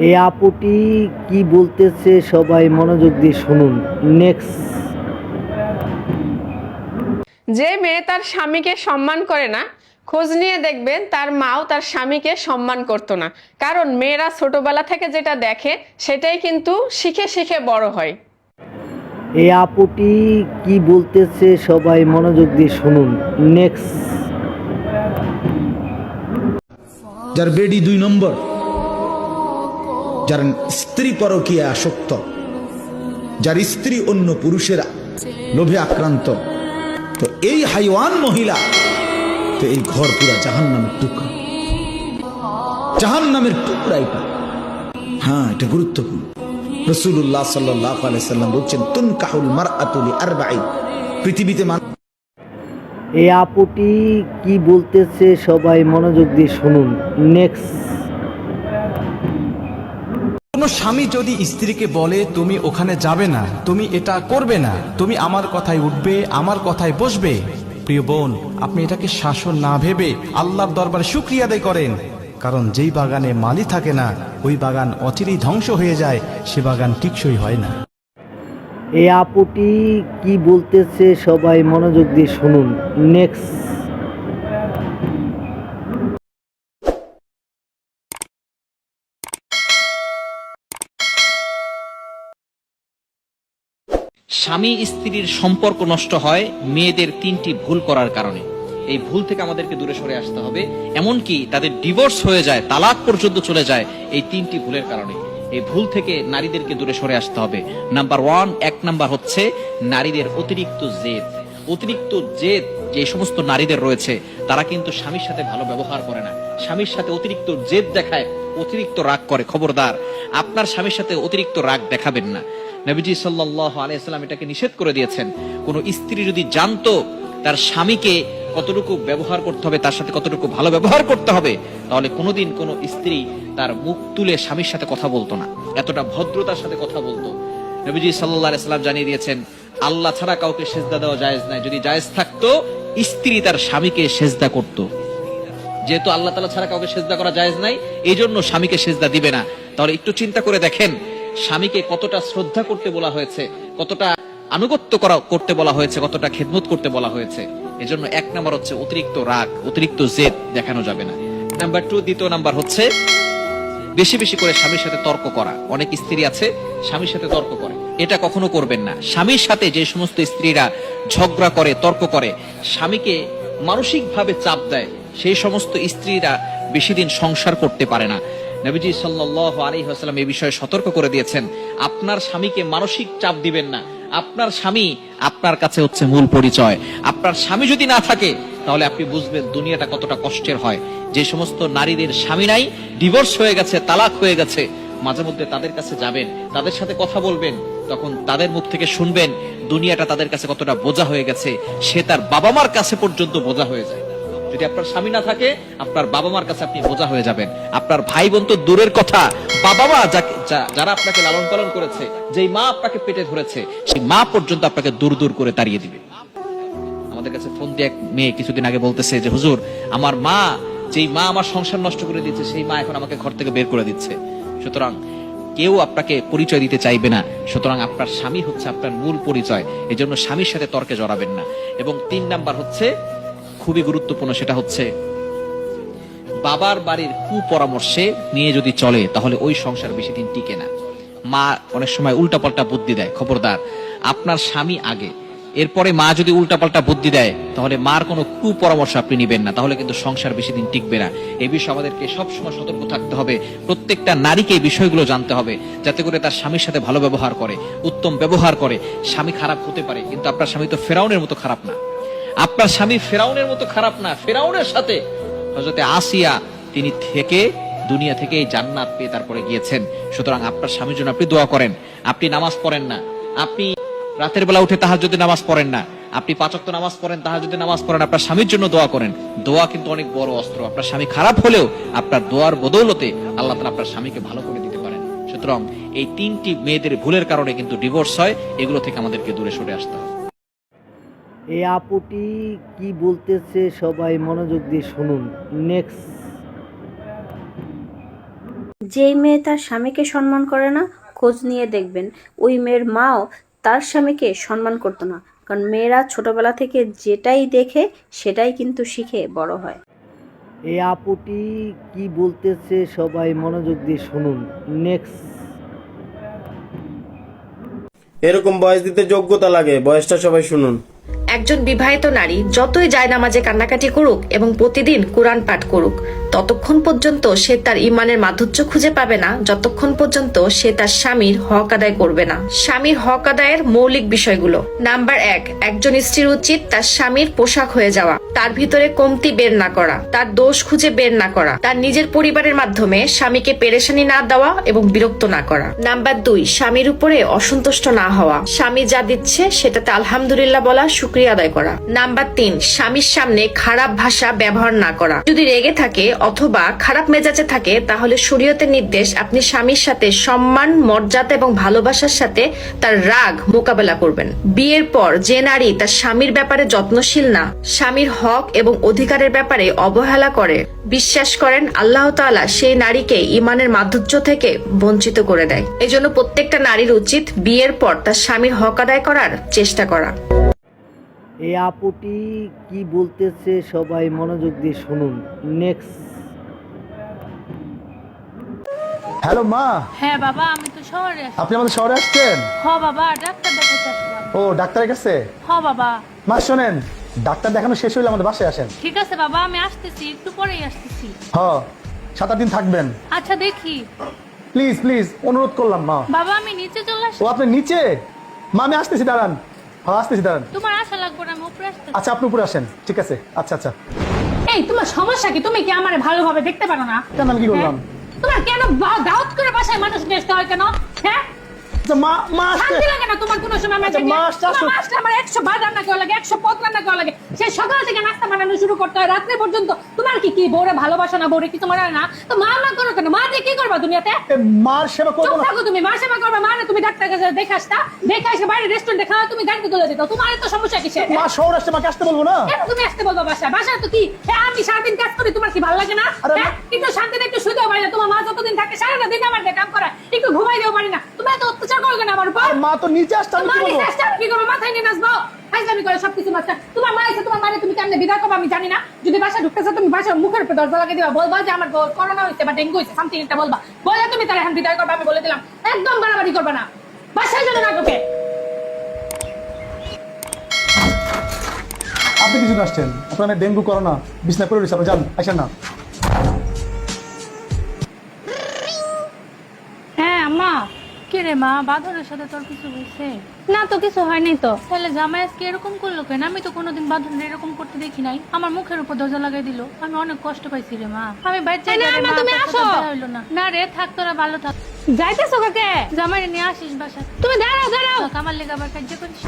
এই আপুটি কি বলতেছে সবাই মনোযোগ দিয়ে শুনুন। নেক্সট। যে মেয়ে তার স্বামীকে সম্মান করে না, খোঁজ নিয়ে দেখবেন তার মাও তার স্বামীকে সম্মান করতো না। কারণ মেয়েরা ছোটবেলা থেকে যেটা দেখে সেটাই কিন্তু শিখে শিখে বড় হয়। এই আপুটি কি বলতেছে সবাই মনোযোগ দিয়ে শুনুন। নেক্সট। যার বেডি 2 নম্বর, যার স্ত্রী পরকীয়া আসক্ত, যার স্ত্রী অন্য পুরুষের লোভে আক্রান্ত, তো এই হাইওয়ান মহিলা, তো এই ঘর পুরা জাহান্নামের টুকরা, জাহান্নামের টুকরা এটা। হ্যাঁ, এটা গুরুত্বপূর্ণ। রাসূলুল্লাহ সাল্লাল্লাহু আলাইহি সাল্লাম বলছেন, তুনকাহুল মারআতু লিআরবাঈন। পৃথিবীতে এই আপুটি কি বলতেছে সবাই মনোযোগ দিয়ে শুনুন। নেক্সট। কোনো স্বামী যদি স্ত্রীকে বলে তুমি ওখানে যাবে না, তুমি এটা করবে না, তুমি আমার কথায় উঠবে, আমার কথায় বসবে, প্রিয় বোন, আপনি এটাকে শাসন না ভেবে আল্লাহর দরবারে শুকরিয়া আদায় করেন। কারণ যেই বাগানে মালি থাকে না, ওই বাগান অচিরেই ধ্বংস হয়ে যায়, সে বাগান টিকসই হয় না। এই আপুটি কি বলতেছে সবাই মনোযোগ দিয়ে শুনুন। নেক্সট। স্বামী স্ত্রীর সম্পর্ক নষ্ট হয় মেয়েদের 3টি ভুল করার কারণে। এই ভুল থেকে আমাদেরকে দূরে সরে আসতে হবে। এমনকি তাদের ডিভোর্স হয়ে যায়, তালাক পর্যন্ত চলে যায় এই 3টি ভুলের কারণে। এই ভুল থেকে নারীদেরকে দূরে সরে আসতে হবে। নাম্বার 1, নাম্বার হচ্ছে নারীদের অতিরিক্ত জেদ। অতিরিক্ত জেদ যে সমস্ত নারীদের রয়েছে, তারা কিন্তু স্বামীর সাথে ভালো ব্যবহার করে না, স্বামীর সাথে অতিরিক্ত জেদ দেখায়, অতিরিক্ত রাগ করে। খবরদার, আপনার স্বামীর সাথে অতিরিক্ত রাগ দেখাবেন না। নবীজি সাল্লাল্লাহু আলাইহি সাল্লাম এটাকে নিষেধ করে দিয়েছেন। কোন স্ত্রী যদি জানতো তার স্বামীকে কতটুকু ব্যবহার করতে হবে, তার সাথে কতটুকু ভালো ব্যবহার করতে হবে, তাহলে কোনোদিন কোনো স্ত্রী তার মুখ তুলে স্বামীর সাথে কথা বলতো না, এতটা ভদ্রতার সাথে কথা বলতো। নবীজি সাল্লাল্লাহু আলাইহি সাল্লাম জানিয়ে দিয়েছেন, আল্লাহ ছাড়া কাউকে সেজদা দেওয়া জায়েজ নাই। যদি জায়েজ থাকতো, স্ত্রী তার স্বামীকে সেজদা করত। যেহেতু আল্লাহ তাআলা ছাড়া কাউকে সেজদা করা জায়েজ নাই, এই জন্য স্বামীকে সেজদা দিবে না। তাহলে একটু চিন্তা করে দেখেন, স্বামীকে কতটা শ্রদ্ধা করতে বলা হয়েছে, কতটা আনুগত্য করতে বলা হয়েছে, কতটা খেদমত করতে বলা হয়েছে। এজন্য 1 নাম্বার হচ্ছে অতিরিক্ত রাগ, অতিরিক্ত জেদ দেখানো যাবে না। নাম্বার 2, দ্বিতীয় নাম্বার হচ্ছে বেশি বেশি করে স্বামীর সাথে তর্ক করা। অনেক স্ত্রী আছে স্বামীর সাথে তর্ক করে, এটা কখনো করবেন না। স্বামীর সাথে যে সমস্ত স্ত্রীরা ঝগড়া করে, তর্ক করে, স্বামীকে মানসিকভাবে চাপ দেয়, সেই সমস্ত স্ত্রীরা বেশি দিন সংসার করতে পারে না। নবীজি সাল্লাল্লাহু আলাইহি ওয়াসাল্লাম এই বিষয়ে সতর্ক করে দিয়েছেন, আপনার স্বামীকে মানসিক চাপ দিবেন না। আপনার স্বামী আপনার কাছে হচ্ছে মূল পরিচয়। আপনার স্বামী যদি না থাকে, তাহলে আপনি বুঝবেন দুনিয়াটা কতটা কষ্টের হয়। যে সমস্ত নারীদের স্বামী নাই, ডিভোর্স হয়ে গেছে, তালাক হয়ে গেছে, মাঝে মধ্যে তাদের কাছে যাবেন, তাদের সাথে কথা বলবেন, তখন তাদের মুখ থেকে শুনবেন দুনিয়াটা তাদের কাছে কতটা বোঝা হয়ে গেছে। সে তার বাবা মার কাছে পর্যন্ত বোঝা হয়ে যায়। যদি আপনার স্বামী না থাকে, আপনার বাবা মার কাছে আপনি বোঝা হয়ে যাবেন। আপনার ভাই বোন তো দূরের কথা, বাবা মা যারা আপনাকে লালন পালন করেছে, যেই মা আপনাকে পেটে ধরেছে, সেই মা পর্যন্ত আপনাকে দূর দূর করে তাড়িয়ে দিবে। আমাদের কাছে ফোন দিয়ে এক মেয়ে কিছুদিন আগে বলতেছে যে, হুজুর, আমার মা, যেই মা আমার সংসার নষ্ট করে দিচ্ছে, সেই মা এখন আমাকে ঘর থেকে বের করে দিচ্ছে। সুতরাং কেউ আপনাকে পরিচয় দিতে চাইবে না। সুতরাং আপনার স্বামী হচ্ছে আপনার মূল পরিচয়। এই জন্য স্বামীর সাথে তর্কে জড়াবেন না। এবং 3 নাম্বার হচ্ছে খুবই গুরুত্বপূর্ণ, সেটা হচ্ছে বাবার বাড়ির কুপরামর্শে মেয়ে যদি চলে, তাহলে ওই সংসার বেশি দিন টিকে না। মা অনেক সময় উল্টাপাল্টা বুদ্ধি দেয়। খবরদার, আপনার স্বামী আগে, এরপরে মা যদি উল্টাপাল্টা বুদ্ধি দেয়, তাহলে মার কোনো কুপরামর্শ আপনি নিবেন না, তাহলে কিন্তু সংসার বেশি দিন টিকবে না। এই বিষয়ে আমাদেরকে সবসময় সতর্ক থাকতে হবে। প্রত্যেকটা নারীকে এই বিষয়গুলো জানতে হবে, যাতে করে তার স্বামীর সাথে ভালো ব্যবহার করে, উত্তম ব্যবহার করে। স্বামী খারাপ হতে পারে, কিন্তু আপনার স্বামী তো ফেরাউনের মতো খারাপ না। আপনার স্বামী ফেরাউনের মতো খারাপ না। ফেরাউনের সাথে হযরতে আসিয়া তিনি থেকে দুনিয়া থেকে জান্নাত পেয়ে তারপরে গিয়েছেন। সুতরাং আপনার স্বামীর জন্য আপনি দোয়া করেন। আপনি নামাজ পড়েন না, আপনি রাতের বেলা উঠে তাহাজ্জুদে নামাজ পড়েন না, আপনি 5 ওয়াক্ত নামাজ পড়েন, তাহাজ্জুদে নামাজ পড়েন, আপনার স্বামীর জন্য দোয়া করেন। দোয়া কিন্তু অনেক বড় অস্ত্র। আপনার স্বামী খারাপ হলেও আপনার দোয়ার বদৌলতে আল্লাহ তাআলা আপনার স্বামীকে ভালো করে দিতে পারেন। সুতরাং এই 3টি মেয়েদের ভুলের কারণে কিন্তু ডিভোর্স হয়। এগুলো থেকে আমাদেরকে দূরে সরে আসতে হবে। এই আপুটি কি বলতেছে সবাই মনোযোগ দিয়ে শুনুন। নেক্সট। যেই মেয়ে তার স্বামীকে সম্মান করে না, খোঁজ নিয়ে দেখবেন ওই মেয়ের মাও তার স্বামীকে সম্মান করতো না। কারণ মেয়েরা ছোটবেলা থেকে যেটাই দেখে সেটাই কিন্তু শিখে বড় হয়। এই আপুটি কি বলতেছে সবাই মনোযোগ দিয়ে শুনুন। নেক্সট। এরকম বয়স দিতে যোগ্যতা লাগে, বয়সটা সবাই শুনুন। একজন বিবাহিত নারী যতই জায়নামাজে কান্নাকাটি করুক এবং প্রতিদিন কোরআন পাঠ করুক, ততক্ষণ পর্যন্ত সে তার ইমানের মাধুর্য খুঁজে পাবে না যতক্ষণ পর্যন্ত সে তার স্বামীর হক আদায় করবে না। স্বামীর হক আদায়ের মৌলিক বিষয়গুলো: নাম্বার 1, একজন স্ত্রীর উচিত তার স্বামীর পোশাক হয়ে যাওয়া, তার ভিতরে কমতি বের না করা, তার দোষ খুঁজে বের না করা, তার নিজের পরিবারের মাধ্যমে স্বামীকে পেরেশানি না দেওয়া এবং বিরক্ত না করা। নাম্বার 2, স্বামীর উপরে অসন্তুষ্ট না হওয়া, স্বামী যা দিচ্ছে সেটাতে আলহামদুলিল্লাহ বলা, শুকরিয়া আদায় করা। নাম্বার 3, স্বামীর সামনে খারাপ ভাষা ব্যবহার না করা। যদি রেগে থাকে অথবা খারাপ মেজাজে থাকে তাহলে শরীয়তের নির্দেশ আপনি স্বামীর সাথে সম্মান, মর্যাদা এবং ভালোবাসার সাথে তার রাগ মোকাবেলা করবেন। বিয়ের পর যে নারী তার স্বামীর ব্যাপারে যত্নশীল না, স্বামীর হক এবং অধিকারের ব্যাপারে অবহেলা করে, বিশ্বাস করেন আল্লাহ তাআলা সেই নারীকে ইমানের মাধুর্য থেকে বঞ্চিত করে দেয়। এজন্য প্রত্যেকটা নারীর উচিত বিয়ের পর তার স্বামীর হক আদায় করার চেষ্টা করা। এই আপুটি কি বলতেছে সবাই মনোযোগ দিয়ে শুনুন। নেক্সট। হ্যালো মা। হ্যাঁ বাবা, আমি তো শহরে আছি। আপনি আমাদের শহরে আসছেন? হ বাবা, ডাক্তার দেখাতে আসলাম। ও ডাক্তারের কাছে? হ বাবা। মা শোনেন, ডাক্তার দেখানো শেষ হইলে আমাদের বাসায় আসেন। ঠিক আছে বাবা, আমি আসতেছি, একটু পরেই আসতেছি। 7-8 দিন থাকবেন। আচ্ছা দেখি। প্লিজ প্লিজ অনুরোধ করলাম মা। বাবা আমি নিচে চলে আসি। ও আপনি নিচে? মা আমি আসতেছি, দাঁড়ান। আসতেছি, দাঁড়ান। তোমার আসা লাগবে না, আমি উপরে আসতেছি। আচ্ছা আপনি উপরে আসেন, ঠিক আছে। আচ্ছা আচ্ছা। এই তোমার সমস্যা কি? তুমি কি আমারে ভালোভাবে দেখতে পারো না? কেন, আমি কি করলাম? তোমার কেন দাওয়াত করে বাসায় মানুষ নিয়ে আসতে হয় কেন? হ্যাঁ, মা মা আসতে শান্তি লাগে না তোমার কোনো সময়? আচ্ছা, মা আসতে আসো। তোমার আসলে আমার 100 বার রান্না করা লাগে, 100 পদ রান্না করা লাগে। সেই সকাল থেকে নাস্তা বানানো শুরু করতে হয় রাত্রে পর্যন্ত। তোমার কি বউরে ভালোবাসা না, বউরে কি তোমার না? তো মা করো কেন? মা দিয়ে কি করবা দুনিয়াতে? মার সেবা করবো না? থাকো তুমি, মা সেবা করবা। মা না, তুমি ডাক্তার কাছে দেখে আসতা, দেখে এসে বাইরে রেস্টুরেন্টে খাওয়া, তুমি গাড়িতে তুলে দিত। তোমার তো সমস্যা কিসের? মা শহর আসছে, মাকে আসতে বলবো না? কেন তুমি আসতে বলবো বাসায়? বাসায় তো কি আমি সারাদিন কাজ করি, তোমার কি ভালো লাগে না? একটু শান্তিতে একটু শুতেও পারি না। তোমার মা যতদিন থাকে সারাটা দিন আমার কাম করা, একটু ঘুমাই দেও পারি না। তুমি এত অত্যাচার করো কেন আমার উপর? মা তো নিচে আসছে, আমি কি বলবো? কি করবো? মাথায় নিয়ে নাচবো? ফাইজলামি করে সবকিছু মাস্টার। তোমার মা এসে তোমার মানে তুমি কেমনে বিদায় করবো আমি জানি না। যদি বাসা ঢুকতেছে তুমি বাসার মুখের উপর দরজা লাগিয়ে দিবা, বলবা যে আমার করোনা হয়েছে বা ডেঙ্গু হয়েছে, সামথিং একটা বলবা, বলে তুমি তার এখন বিদায় করবা। আমি বলে দিলাম একদম বাড়াবাড়ি করবা না, বাসায় জন্য না ঢুকে। আপনি কিছু আসছেন, আপনার ডেঙ্গু করোনা বিছনা করে রয়েছে, আপনি যান, আসেন না। হ্যাঁ মা। কে রে মা, বাঁধনের সাথে তোর কিছু হয়েছে? না তো, কিছু হয় নাই তো। তাহলে জামাই আজকে এরকম করলো কেন? আমি তো কোনোদিন বাঁধনের এরকম করতে দেখি নাই। আমার মুখের উপর দরজা লাগাই দিল, আমি অনেক কষ্ট পাইছি রে মা। আমি বাইরে তুমি আসো না। না রে, থাক, তোরা ভালো থাক। যাইতেছো কাকে? জামাই নিয়ে আসিস বাসা। তুমি দাঁড়াও দাঁড়াও, আমার লেগে আবার কাজ করিস।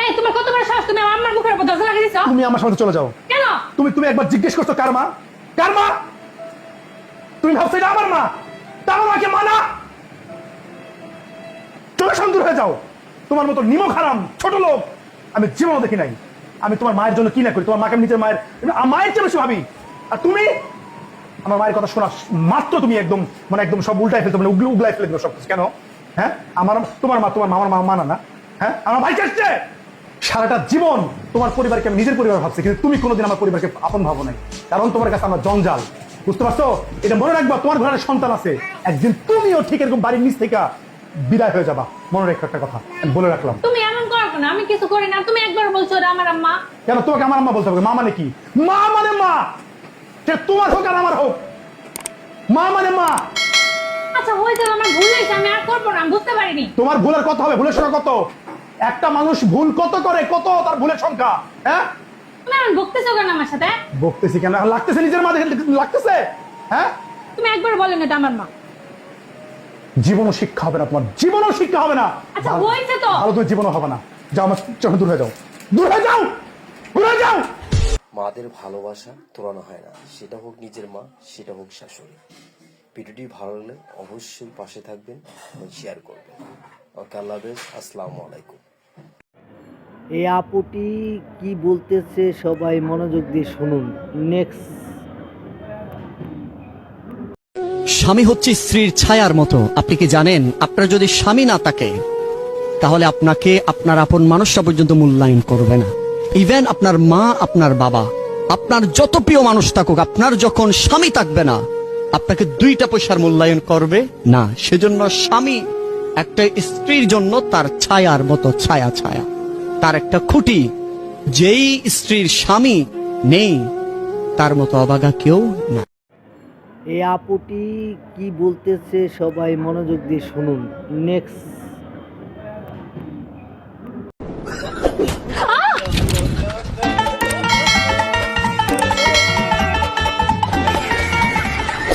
এই তোমার কত বড় সাহস, তুমি আমার মুখের উপর দরজা লাগিয়ে দিছো? তুমি আমার সাথে চলে যাও। কেন? তুমি একবার জিজ্ঞেস করছো কার মা? কার মা? তুমি ভাবছো এটা আমার মা? তার মাকে মানা? চলে সুন্দর হয়ে যাও। তোমার মতো নিমক হারাম ছোট লোক আমি জীবনও দেখি নাই। আমি তোমার মায়ের জন্য কি না করি, তোমার মাকে নিজের মায়ের চেয়ে বেশি ভাবি। আর তুমি আমার মায়ের কথা শোনা মাত্র তুমি একদম একদম সব উল্টাই ফেলতে, উগলাই ফেলে দেবো সবকিছু। কেন? হ্যাঁ, তোমার মামার মা মানা না? হ্যাঁ, আমার ভাই আসছে। সারাটা জীবন তোমার পরিবারকে আমি নিজের পরিবার ভাবছি, কিন্তু তুমি কোনোদিন আমার পরিবারকে আপন ভাবো নাই, কারণ তোমার কাছে আমার জঞ্জাল। বুঝতে পারছো? এটা মনে রাখবা, তোমার ঘরের সন্তান আছে, একদিন তুমিও ঠিক এরকম বাড়ির নিচ থেকে বিদায় হয়ে যাবা। মনে রেখো একটা কথা, আমি বলে রাখলাম। তুমি এমন করো কেন? আমি কিছু করি না। তুমি একবার বলছো ওরা আমার আম্মা। কেন তোমাকে আমার আম্মা বলতে হবে? মা মানে কি? মা মানে মা, সে তোমার হোক আর আমার হোক, মা মানে মা। আচ্ছা হয়েছে, আমার ভুল হয়েছে, আমি আর করবো না। আমি বুঝতে পারিনি। তোমার ভুলের কত হবে? ভুলের সংখ্যা কত? একটা মানুষ ভুল কত করে, কত তার ভুলের সংখ্যা? হ্যাঁ, তুমি এখন বকতেছো কেন আমার সাথে? বকতেছি কেন? লাগতেছে নিজের মা দেখে লাগতেছে। হ্যাঁ, তুমি একবার বলেন এটা আমার মা। জীবনও শিক্ষা হবে না তোমার, জীবনও শিক্ষা হবে না। আচ্ছা হয়েছে তো, ভালো তুমি জীবনও হবে না। যাও আমার চোখে দূর হয়ে যাও, দূর হয়ে যাও, দূর হয়ে যাও। মাদের ভালোবাসা তুলনা হয় না, সেটা হোক নিজের মা, সেটা হোক শাশুড়ি। ভিডিওটি ভালো লাগলে অবশ্যই পাশে থাকবেন এবং শেয়ার করবেন। ওকে, আল্লাহ হাফেজ, আসসালামু আলাইকুম। এই আপুটি কি বলতেছে সবাই মনোযোগ দিয়ে শুনুন। নেক্সট। স্বামী হচ্ছে স্ত্রীর ছায়ার মতো। আপনি কি জানেন, আপনার যদি স্বামী না থাকে তাহলে আপনাকে আপনার আপন মানুষরা পর্যন্ত মূল্যায়ন করবে না। ইভেন আপনার মা, আপনার বাবা, আপনার যত প্রিয় মানুষ থাকুক, আপনার যখন স্বামী থাকবে না আপনাকে 2টা পয়সার মূল্যায়ন করবে না। সেজন্য স্বামী একটা স্ত্রীর জন্য তার ছায়ার মতো, ছায়া ছায়া, তার একটা খুঁটি। যেই স্ত্রীর স্বামী নেই তার মতো অবাগা কেউ না। এই আপুটি কি বলতেছে সবাই মনোযোগ দিয়ে শুনুন। নেক্সট।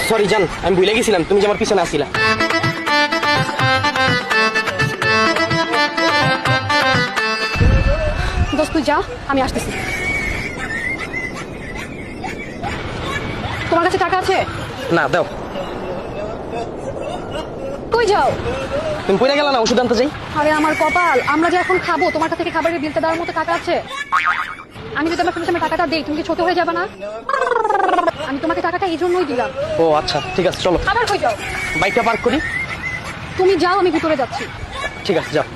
সরি জান, আমি ভুলে গেছিলাম তুমি যে আমার পিছনে আসিলা। দোস্ত তুই যা, আমি আসতেছি। তোমার কাছে টাকা আছে? না দাও। কই যাও? তুমি পড়ে গেলা না, ওষুধ আনতে যাই। আরে আমার কপাল, আমরা যে এখন খাবো, তোমার কাছে থেকে খাবারের বিলটা দেওয়ার মতো টাকা আছে? আমি যদি তোমার সামনে টাকাটা দেই, তুমি কি ছোট হয়ে যাবে না? আমি তোমাকে টাকাটা এই জন্যই দিলাম। ও আচ্ছা ঠিক আছে, চলো। আবার কই যাও? বাইকটা পার্ক করি। তুমি যাও, আমি ভিতরে যাচ্ছি। ঠিক আছে যাও।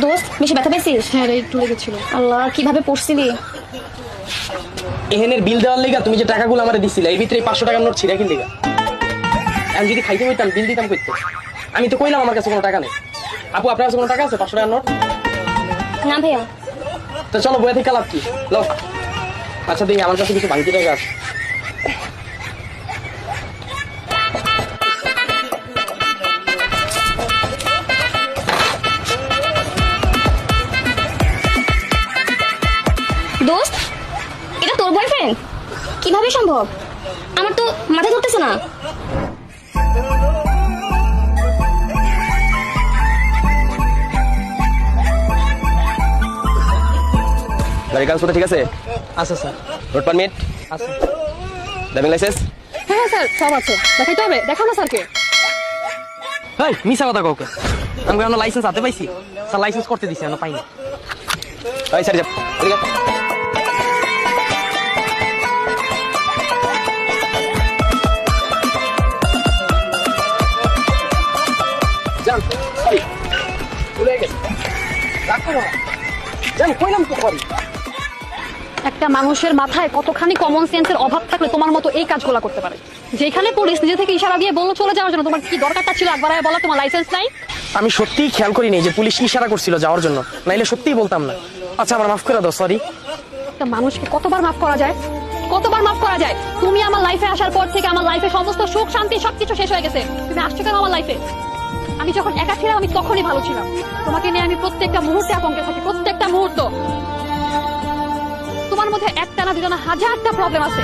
দোস্ত বেশি ব্যথা পেয়েছিস? হ্যাঁ রে, একটু লেগেছিল। আল্লাহ, কিভাবে পড়ছিলি? এহেনের বিল দেওয়ার লেগা তুমি যে টাকাগুলো আমার দিছিলে, এর ভিতরে 500 টাকার নোট ছিঁড়া কি লেগা? আমি যদি খাইতে হইতাম বিল দিতাম করতে। আমি তো কইলাম আমার কাছে কোনো টাকা নেই। আপু আপনার কাছে কোনো টাকা আছে 500 টাকার নোট? না ভাইয়া। তো চলো বইয়া থেকে লাভ কি, লো। আচ্ছা দেখি আমার কাছে কিছু ভাঙতি টাকা আছে। দোস্ত, এটা তোর বয়ফ্রেন্ড? কিভাবে সম্ভব? আমার তো মাথায় ধরতেছে না। গাড়ি কাগজপত্র ঠিক আছে? আছে স্যার। রোড পারমিট আছে। Driving licence? হ্যাঁ স্যার, সব আছে। দেখাইতে হবে? দেখাও না স্যারকে। এই মিছা কথা কাউকে। আমি কোনো লাইসেন্স হাতে পাইছি? স্যার লাইসেন্স করতে দিছি, আমি পাইনি। এই স্যার, এদিকে যান। সরি, ভুলে গেছি। রাখো না। যান, কইলাম তো করি। একটা মানুষের মাথায় কতখানি কমন সেন্সের অভাব থাকলে তোমার মতো এই কাজগুলো করতে পারে? যেখানে পুলিশ নিজে থেকে ইশারা দিয়ে বললো চলে যাওয়ার জন্য, তোমার কি দরকারটা ছিল একবার বলা তোমার লাইসেন্স নাই? আমি সত্যিই খেয়াল করিনি যে পুলিশ ইশারা করছিল যাওয়ার জন্য, নাইলে সত্যিই বলতাম না। আচ্ছা আমার মাফ করে দাও, সরি। একটা মানুষকে কতবার মাফ করা যায়? কতবার মাফ করা যায়? তুমি আমার লাইফে আসার পর থেকে আমার লাইফে সমস্ত সুখ শান্তি সবকিছু শেষ হয়ে গেছে। তুমি আসছো কেন আমার লাইফে? আমি যখন একা ছিলাম আমি তখনই ভালো ছিলাম। তোমাকে নিয়ে আমি প্রত্যেকটা মুহূর্তে আতঙ্কে থাকি, প্রত্যেকটা মুহূর্ত। তোমার মধ্যে একটা না দুটো না হাজারটা প্রবলেম আছে।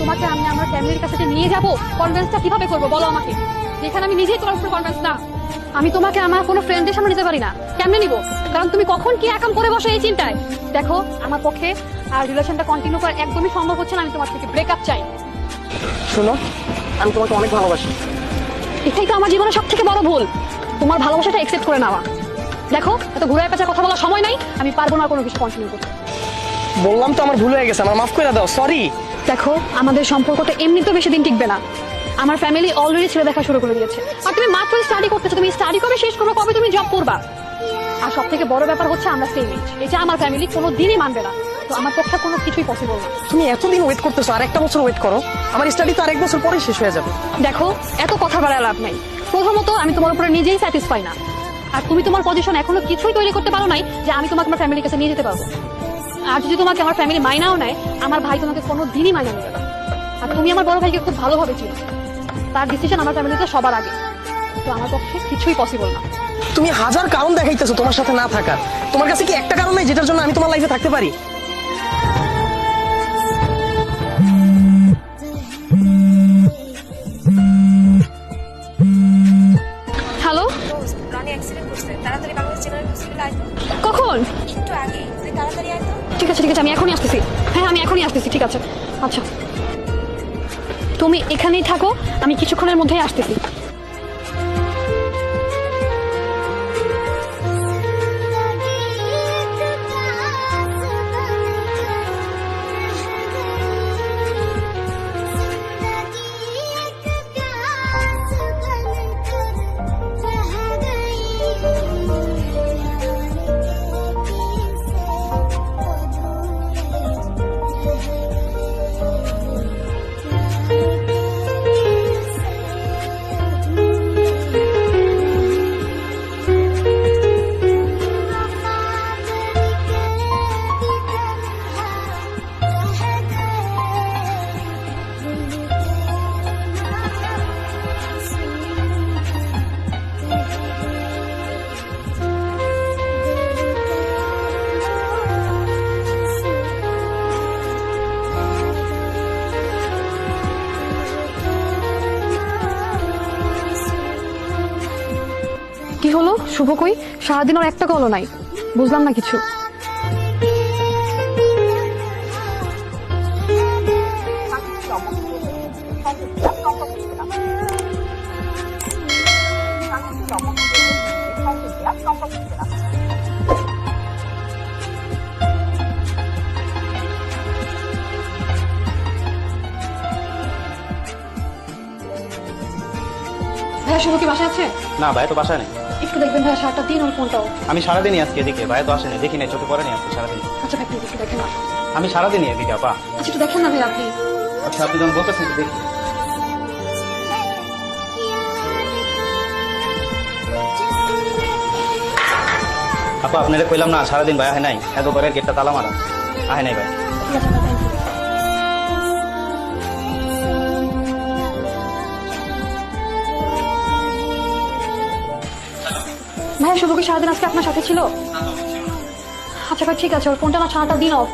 তোমাকে আমি আমার ফ্যামিলির কাছে নিয়ে যাব, কনভিন্সটা কিভাবে করবো বলো আমাকে, যেখানে আমি নিজেই তোমার উপর কনভিন্স না। আমি তোমাকে আমার কোনো ফ্রেন্ডের সামনে নিতে পারি না। কেমনে নিব? কারণ তুমি কখন কি একাম করে বসো এই চিন্তায়। দেখো, আমার পক্ষে আর রিলেশনটা কন্টিনিউ করা একদমই সম্ভব হচ্ছে না। আমি তোমার থেকে ব্রেকআপ চাই। শোনো, আমি তোমাকে অনেক ভালোবাসি। এটাই তো আমার জীবনের সব থেকে বড় ভুল, তোমার ভালোবাসাটা একসেপ্ট করে নেওয়া। দেখো, এত ঘুরে পেঁচা কথা বলার সময় নাই, আমি পারবো না কোনো কিছু কন্টিনিউ করতে। বললাম তো আমার ভুল হয়ে গেছে, আমার মাফ করে দাও, সরি। দেখো, আমাদের সম্পর্কটা এমনিতেও বেশি দিন টিকবে না। আমার ফ্যামিলি অলরেডি ছেড়ে দেখা শুরু করে দিয়েছে। আর তুমি মাত্র স্টাডি করতেছো, তুমি স্টাডি কবে শেষ করবে, কবে তুমি জব করবা? আর সব থেকে বড় ব্যাপার হচ্ছে আমরা সেম এজ। এটা আমার ফ্যামিলি কোনো দিনই মানবে না। তো আমার পক্ষে কোনো কিছুই পসিবল না। তুমি এতদিন ওয়েট করতেছো, আর একটা বছর ওয়েট করো। আমার স্টাডি তো আর 1 বছর পরেই শেষ হয়ে যাবে। দেখো, এত কথা বাড়ায় লাভ নাই। প্রথমত, আমি তোমার উপরে নিজেই স্যাটিসফাই না। আর তুমি তোমার পজিশন এখনো কিছুই তৈরি করতে পারো নাই যে আমি তোমাকে আমার ফ্যামিলির কাছে নিয়ে যেতে পারবো। আর যদি তোমাকে আমার ফ্যামিলি মাইনাও নেয়, আমার ভাই তোমাকে কোনো দিনই মাইনা নেবে না। আর তুমি আমার বড় ভাইকে খুব ভালোভাবে চিনো, তার ডিসিশন আমার ফ্যামিলিতে সবার আগে। তো আমার পক্ষে কিছুই পসিবল না। তুমি হাজার কারণ দেখাইতেছো তোমার সাথে না থাকার। তোমার কাছে কি একটা কারণ নেই যেটার জন্য আমি তোমার লাইফে থাকতে পারি? হ্যালো, কখন? ঠিক আছে ঠিক আছে, আমি এখনই আসতেছি। হ্যাঁ, আমি এখনই আসতেছি। ঠিক আছে, আচ্ছা। তুমি এখানেই থাকো, আমি কিছুক্ষণের মধ্যেই আসতেছি। কি হলো শুভ কই? সারাদিন ওর একটা কলও নাই, বুঝলাম না কিছু। ভাইয়া শুভ কি বাসায় আছে? না ভাই তো বাসায় নেই। একটু দেখবেন ভাইয়া, সারাটা দিন ওর ফোনটাও। আমি সারাদিনই আজকে এদিকে, ভাই তো আসেনি, দেখি নাই, চোখে পড়ে নি আজকে সারাদিন। আচ্ছা ভাই প্লিজ একটু দেখেন না। আমি সারাদিনই এদিকে আপা। আচ্ছা একটু দেখেন না ভাইয়া প্লিজ। আচ্ছা আপনি যখন বলতেছেন তো দেখি। আপা আপনারা কইলাম না সারাদিন ভাই আহে নাই, এত করে গেটটা তালা মারা, আহে নাই ভাই। ঠিক আছে ভাই, থ্যাংক ইউ। ভাইয়া শুভ কি সারাদিন আজকে আপনার সাথে ছিল? আচ্ছা ভাই ঠিক আছে, ওর ফোনটা না সারাটা দিন অফ।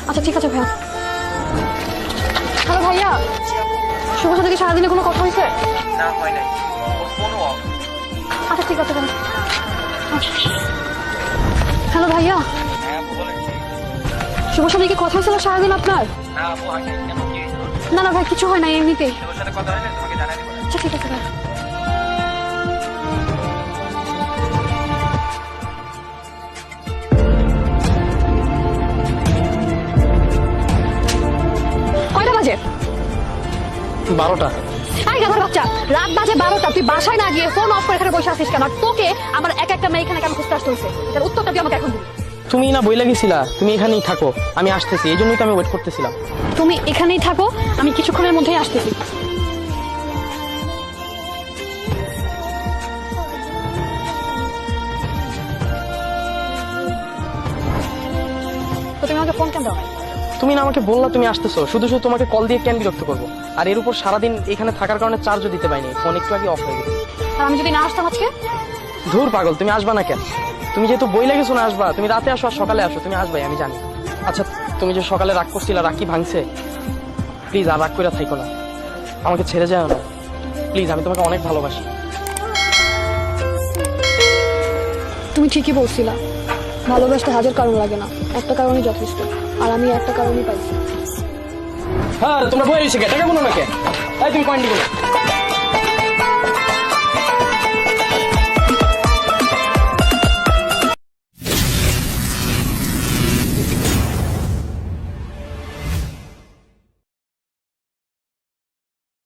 আচ্ছা ঠিক আছে ভাইয়া। হ্যালো ভাইয়া, শুভর সাথে কি সারাদিনে কোনো কথা হয়েছে? না হয় নাই, ওর ফোনও অফ। আচ্ছা ঠিক আছে ভাই। হ্যালো ভাইয়া, হ্যাঁ বলেন। শুভর সাথে কি কথা হয়েছিল সারাদিন আপনার? না আপু হয় নাই, কেন কি হয়েছিল? না না ভাই কিছু হয় না, এমনিতেই। ওর সাথে কথা হইলে তোমাকে জানাই দেব। আচ্ছা ঠিক আছে ভাই। কয়টা বাজে? 12টা। আই গাধার বাচ্চা, রাত বাজে 12টা, তুই বাসায় না গিয়ে ফোন অফ করে এখানে বসে আছিস কেন? আর তোকে আমার এক একটা মেয়ে এখানে কেন খুঁজতে আসতে হয়েছে? তার উত্তরটা তুই আমাকে এখন দিবি। তুমি না বইলা গেছিলা তুমি এখানেই থাকো, আমি আসতেছি, এই জন্যই তো আমি ওয়েট করতেছিলাম। তুমি এখানেই থাকো, আমি কিছুক্ষণের মধ্যেই আসতেছি। তো তুমি আমাকে ফোন কেন দাও? তুমি না আমাকে বললা তুমি আসতেছো, শুধু শুধু তোমাকে কল দিয়ে কেন বিরক্ত করবো? আর এর উপর সারাদিন এখানে থাকার কারণে চার্জও দিতে পারিনি, ফোন একটু আগে অফ হয়ে গেছে। আর আমি যদি না আসতাম আজকে? ধুর পাগল, তুমি আসবা না কেন? তুমি যেহেতু বই লেগেছো না আসবা, তুমি রাতে আসো আর সকালে আসো, তুমি আসবাই আমি জানি। আচ্ছা তুমি যে সকালে রাগ করছিলা, রাগ কি ভাঙছে? প্লিজ আর রাগ করে থাইকো না, আমাকে ছেড়ে যাও না প্লিজ, আমি তোমাকে অনেক ভালোবাসি। তুমি ঠিকই বলছিলা, ভালোবাসতে হাজার কারণ লাগে না, একটা কারণই যথেষ্ট। আর আমি একটা কারণই পাইছি। হ্যাঁ তোমরা বই রয়েছে টাকা কোনো না কে? তাই তুমি পয়েন্ট দিবো।